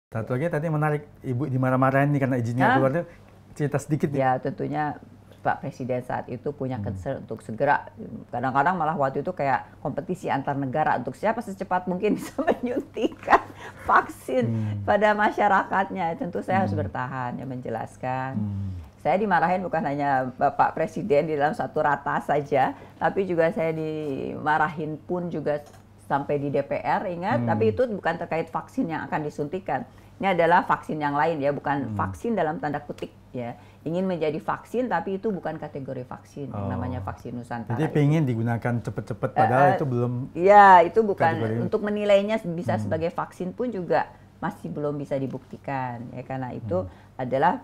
Satu lagi tadi menarik, Ibu dimarah-marahin nih karena izinnya keluar tuh, cerita sedikit nih. Ya tentunya Pak Presiden saat itu punya concern untuk segera, kadang-kadang malah waktu itu kayak kompetisi antar negara untuk siapa secepat mungkin bisa menyuntikkan vaksin pada masyarakatnya. Tentu saya harus bertahan ya menjelaskan. Saya dimarahin bukan hanya Bapak Presiden di dalam satu rata saja, tapi juga saya dimarahin pun juga sampai di DPR, ingat. Tapi itu bukan terkait vaksin yang akan disuntikan. Ini adalah vaksin yang lain ya, bukan vaksin dalam tanda kutip ya. Ingin menjadi vaksin tapi itu bukan kategori vaksin, yang namanya vaksin Nusantara. Jadi pengen digunakan cepat-cepat padahal itu belum. Iya, itu bukan kategori. untuk menilainya bisa sebagai vaksin pun juga masih belum bisa dibuktikan ya, karena itu adalah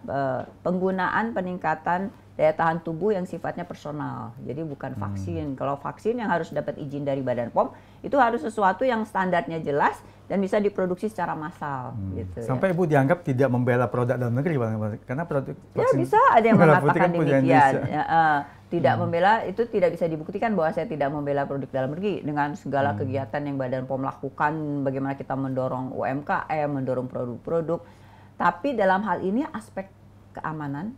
penggunaan peningkatan daya tahan tubuh yang sifatnya personal. Jadi bukan vaksin. Kalau vaksin yang harus dapat izin dari Badan POM itu harus sesuatu yang standarnya jelas dan bisa diproduksi secara massal gitu. Sampai Ibu dianggap tidak membela produk dalam negeri, karena produk vaksin. Ya bisa ada yang mengatakan demikian. Tidak membela itu tidak bisa dibuktikan bahwa saya tidak membela produk dalam negeri dengan segala kegiatan yang Badan POM lakukan, bagaimana kita mendorong UMKM, mendorong produk-produk. Tapi dalam hal ini aspek keamanan,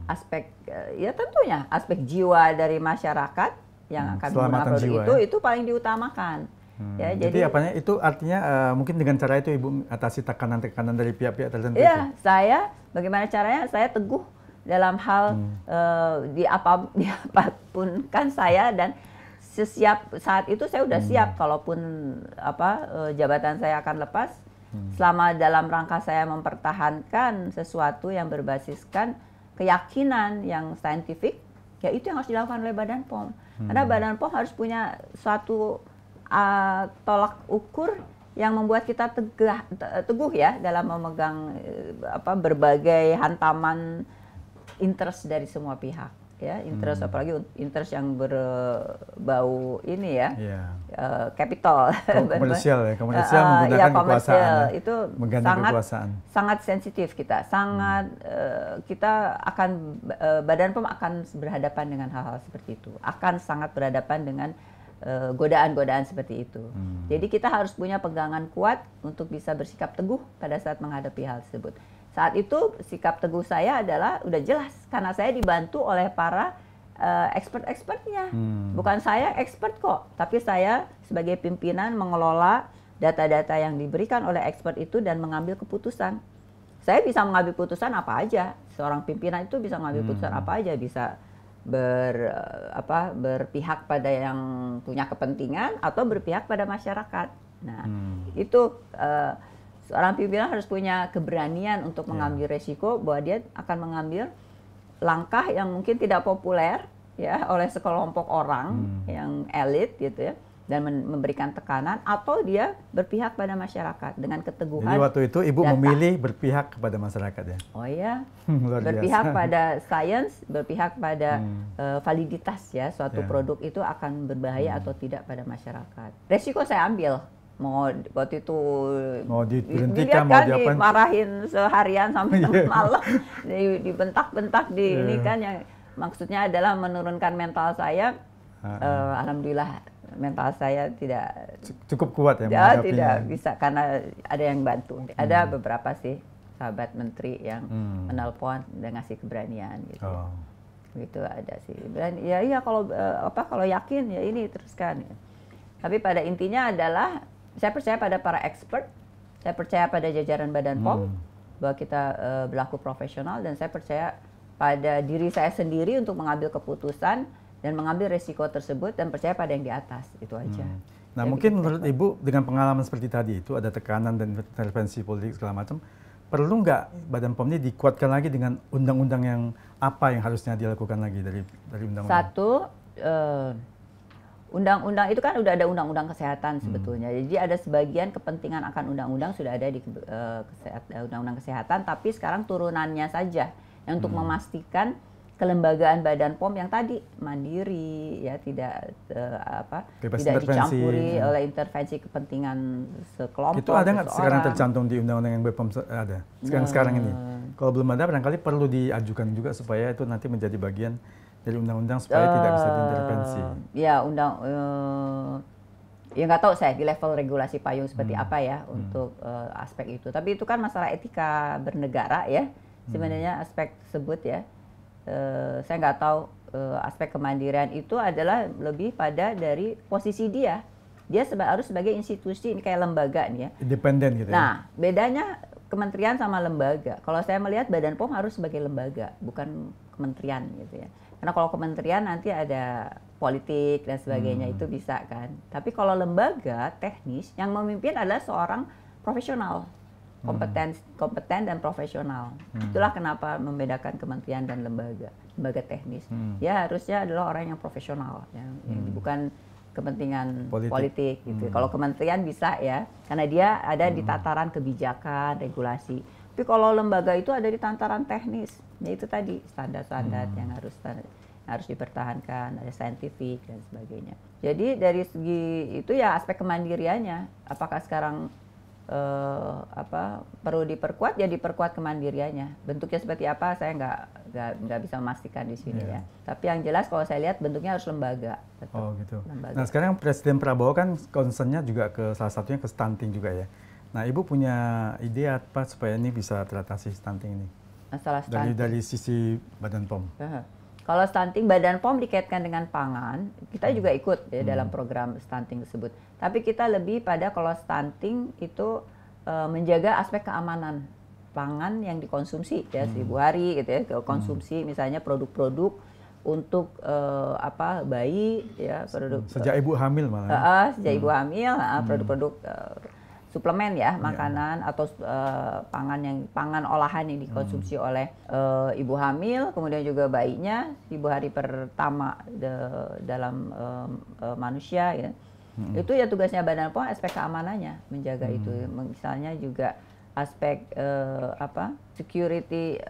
aspek ya tentunya aspek jiwa dari masyarakat yang akan menggunakan produk itu paling diutamakan. Ya, jadi apanya itu artinya mungkin dengan cara itu Ibu atasi tekanan-tekanan dari pihak-pihak tertentu. Iya, saya bagaimana caranya saya teguh dalam hal apapun kan saya, dan sesiap saat itu saya udah siap kalaupun jabatan saya akan lepas, selama dalam rangka saya mempertahankan sesuatu yang berbasiskan keyakinan yang saintifik, ya itu yang harus dilakukan oleh Badan POM. Karena Badan POM harus punya suatu tolak ukur yang membuat kita teguh ya dalam memegang berbagai hantaman interest dari semua pihak ya, interest apalagi interest yang berbau ini ya, capital, komersial ya, komersial menggunakan kekuasaan itu kekuasaan. Sangat sensitif kita, sangat kita akan Badan POM akan berhadapan dengan hal-hal seperti itu, akan sangat berhadapan dengan godaan-godaan seperti itu. Jadi kita harus punya pegangan kuat untuk bisa bersikap teguh pada saat menghadapi hal tersebut. Saat itu sikap teguh saya adalah udah jelas karena saya dibantu oleh para expert-expertnya. Bukan saya expert kok, tapi saya sebagai pimpinan mengelola data-data yang diberikan oleh expert itu dan mengambil keputusan. Saya bisa mengambil keputusan apa aja. Seorang pimpinan itu bisa mengambil keputusan apa aja, bisa berpihak pada yang punya kepentingan atau berpihak pada masyarakat. Nah, itu seorang pimpinan harus punya keberanian untuk mengambil resiko bahwa dia akan mengambil langkah yang mungkin tidak populer ya oleh sekelompok orang yang elit gitu ya, dan memberikan tekanan, atau dia berpihak pada masyarakat dengan keteguhan. Jadi waktu itu Ibu memilih berpihak kepada masyarakat ya? Oh ya, berpihak pada sains, berpihak pada validitas ya, suatu produk itu akan berbahaya atau tidak pada masyarakat. Resiko saya ambil, mau waktu itu mau diberhentikan, mau dimarahin seharian sampai tengah malam, dibentak-bentak ini kan, yang maksudnya adalah menurunkan mental saya. Alhamdulillah mental saya tidak cukup kuat ya, tidak bisa karena ada yang bantu. Ada beberapa sih sahabat menteri yang menelpon dan ngasih keberanian gitu. Gitu ada sih. Dan ya kalau kalau yakin ya ini teruskan ya. Tapi pada intinya adalah saya percaya pada para expert, saya percaya pada jajaran Badan POM bahwa kita berlaku profesional, dan saya percaya pada diri saya sendiri untuk mengambil keputusan dan mengambil resiko tersebut, dan percaya pada yang di atas, itu aja. Nah, mungkin menurut Ibu dengan pengalaman seperti tadi itu, ada tekanan dan intervensi politik segala macam, perlu nggak Badan POM ini dikuatkan lagi dengan undang-undang yang apa yang harusnya dilakukan lagi dari undang-undang? Satu, undang-undang itu kan udah ada undang-undang kesehatan sebetulnya. Jadi ada sebagian kepentingan akan undang-undang sudah ada di undang-undang kesehatan, tapi sekarang turunannya saja yang untuk memastikan kelembagaan Badan POM yang tadi mandiri ya, tidak tidak dicampuri oleh intervensi kepentingan sekelompok. Itu ada nggak sekarang tercantum di undang-undang yang BPOM ada sekarang ini? Kalau belum ada, barangkali perlu diajukan juga supaya itu nanti menjadi bagian dari undang-undang supaya tidak bisa diintervensi. Ya Ya nggak tahu saya di level regulasi payung seperti apa ya untuk aspek itu. Tapi itu kan masalah etika bernegara ya. Sebenarnya aspek tersebut ya. Saya nggak tahu aspek kemandirian itu adalah lebih pada dari posisi dia. Dia harus sebagai institusi, ini kayak lembaga nih ya. Independen gitu ya. Nah, bedanya kementerian sama lembaga. Kalau saya melihat Badan POM harus sebagai lembaga, bukan kementerian gitu ya. Karena kalau kementerian nanti ada politik dan sebagainya, itu bisa kan. Tapi kalau lembaga teknis yang memimpin adalah seorang profesional, kompeten dan profesional. Itulah kenapa membedakan kementerian dan lembaga teknis. Ya harusnya adalah orang yang profesional, yang bukan kepentingan politik gitu. Kalau kementerian bisa ya, karena dia ada di tataran kebijakan, regulasi. Tapi kalau lembaga itu ada di tataran teknis, ya itu tadi standar-standar yang harus dipertahankan, ada saintifik dan sebagainya. Jadi dari segi itu ya aspek kemandiriannya, apakah sekarang perlu diperkuat, ya diperkuat kemandiriannya. Bentuknya seperti apa saya nggak bisa memastikan di sini ya. Tapi yang jelas kalau saya lihat bentuknya harus lembaga. Oh gitu. Lembaga. Nah sekarang Presiden Prabowo kan concernnya juga ke salah satunya ke stunting juga ya. Nah Ibu punya ide apa supaya ini bisa teratasi stunting ini? Masalah stunting. Dari sisi Badan POM. Kalau stunting, Badan POM dikaitkan dengan pangan, kita juga ikut ya dalam program stunting tersebut. Tapi kita lebih pada kalau stunting itu menjaga aspek keamanan pangan yang dikonsumsi ya 1000 hari gitu ya, konsumsi misalnya produk-produk untuk bayi ya, produk sejak ibu hamil malah. Sejak ibu hamil, produk-produk suplemen ya, makanan atau pangan olahan yang dikonsumsi oleh ibu hamil, kemudian juga bayinya 1000 hari pertama dalam manusia ya. Itu ya tugasnya Badan POM, aspek keamanannya menjaga itu. Misalnya juga aspek security,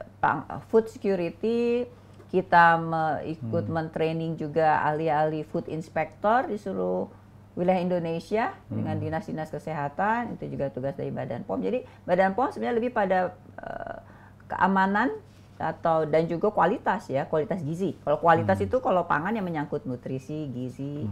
food security, kita ikut mentraining juga ahli-ahli food inspector di seluruh wilayah Indonesia dengan dinas-dinas kesehatan, itu juga tugas dari Badan POM. Jadi Badan POM sebenarnya lebih pada keamanan dan juga kualitas ya, kualitas gizi. Kalau kualitas itu kalau pangan yang menyangkut nutrisi, gizi,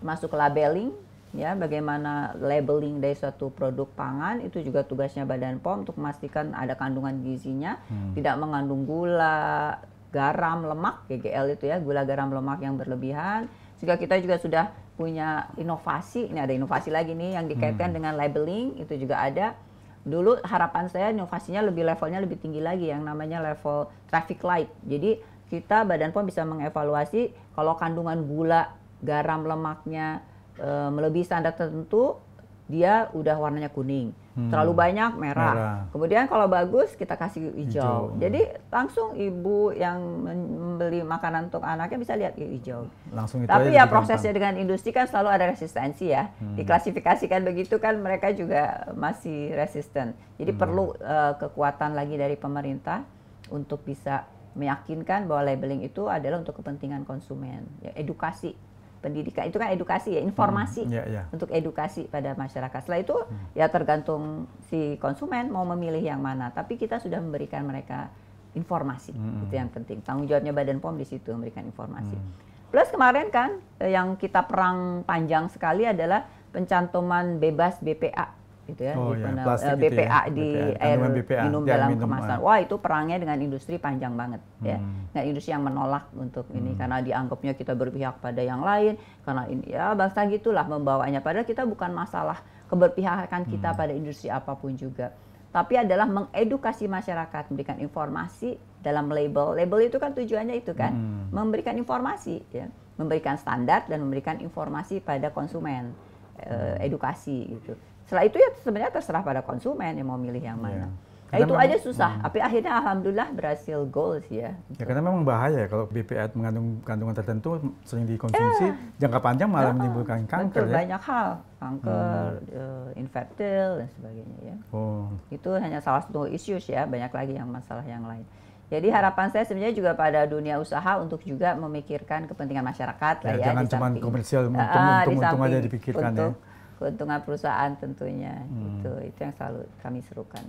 masuk labeling ya, bagaimana labeling dari suatu produk pangan itu juga tugasnya Badan POM untuk memastikan ada kandungan gizinya, tidak mengandung gula, garam, lemak, GGL itu ya, gula, garam, lemak yang berlebihan. Juga kita juga sudah punya inovasi, ini ada inovasi lagi nih yang dikaitkan dengan labeling, itu juga ada. Dulu harapan saya inovasinya levelnya lebih tinggi lagi, yang namanya level traffic light. Jadi kita Badan POM bisa mengevaluasi kalau kandungan gula, garam, lemaknya melebihi standar tertentu, dia udah warnanya kuning. Terlalu banyak merah. Kemudian kalau bagus kita kasih hijau. Jadi langsung ibu yang membeli makanan untuk anaknya bisa lihat hijau. Langsung itu. Tapi ya prosesnya dengan industri kan selalu ada resistensi ya. Diklasifikasikan begitu kan mereka juga masih resisten. Jadi perlu kekuatan lagi dari pemerintah untuk bisa meyakinkan bahwa labeling itu adalah untuk kepentingan konsumen. Ya, edukasi. Pendidikan itu kan edukasi ya, informasi untuk edukasi pada masyarakat. Setelah itu ya tergantung si konsumen mau memilih yang mana. Tapi kita sudah memberikan mereka informasi, itu yang penting. Tanggung jawabnya Badan POM di situ memberikan informasi. Plus kemarin kan yang kita perang panjang sekali adalah pencantuman bebas BPA. Gitu ya, BPA di air minum dalam kemasan. Wah itu perangnya dengan industri panjang banget ya. Nah industri yang menolak untuk ini karena dianggapnya kita berpihak pada yang lain, karena ini ya bangsa gitulah membawanya. Padahal kita bukan masalah keberpihakan kita pada industri apapun juga, tapi adalah mengedukasi masyarakat, memberikan informasi dalam label. Label itu kan tujuannya itu kan memberikan informasi ya, memberikan standar dan memberikan informasi pada konsumen, edukasi gitu. Setelah itu ya sebenarnya terserah pada konsumen yang mau milih yang mana. Nah, itu aja susah, tapi akhirnya alhamdulillah berhasil goals ya. Ya karena memang bahaya ya kalau BPA mengandung kandungan tertentu sering dikonsumsi, jangka panjang malah menimbulkan kanker. Betul, banyak hal, kanker, infertil dan sebagainya ya. Itu hanya salah satu issues ya, banyak lagi yang masalah yang lain. Jadi harapan saya sebenarnya juga pada dunia usaha untuk juga memikirkan kepentingan masyarakat lah ya. Jangan cuma komersial, untung aja dipikirkan ya. Keuntungan perusahaan tentunya, itu yang selalu kami serukan.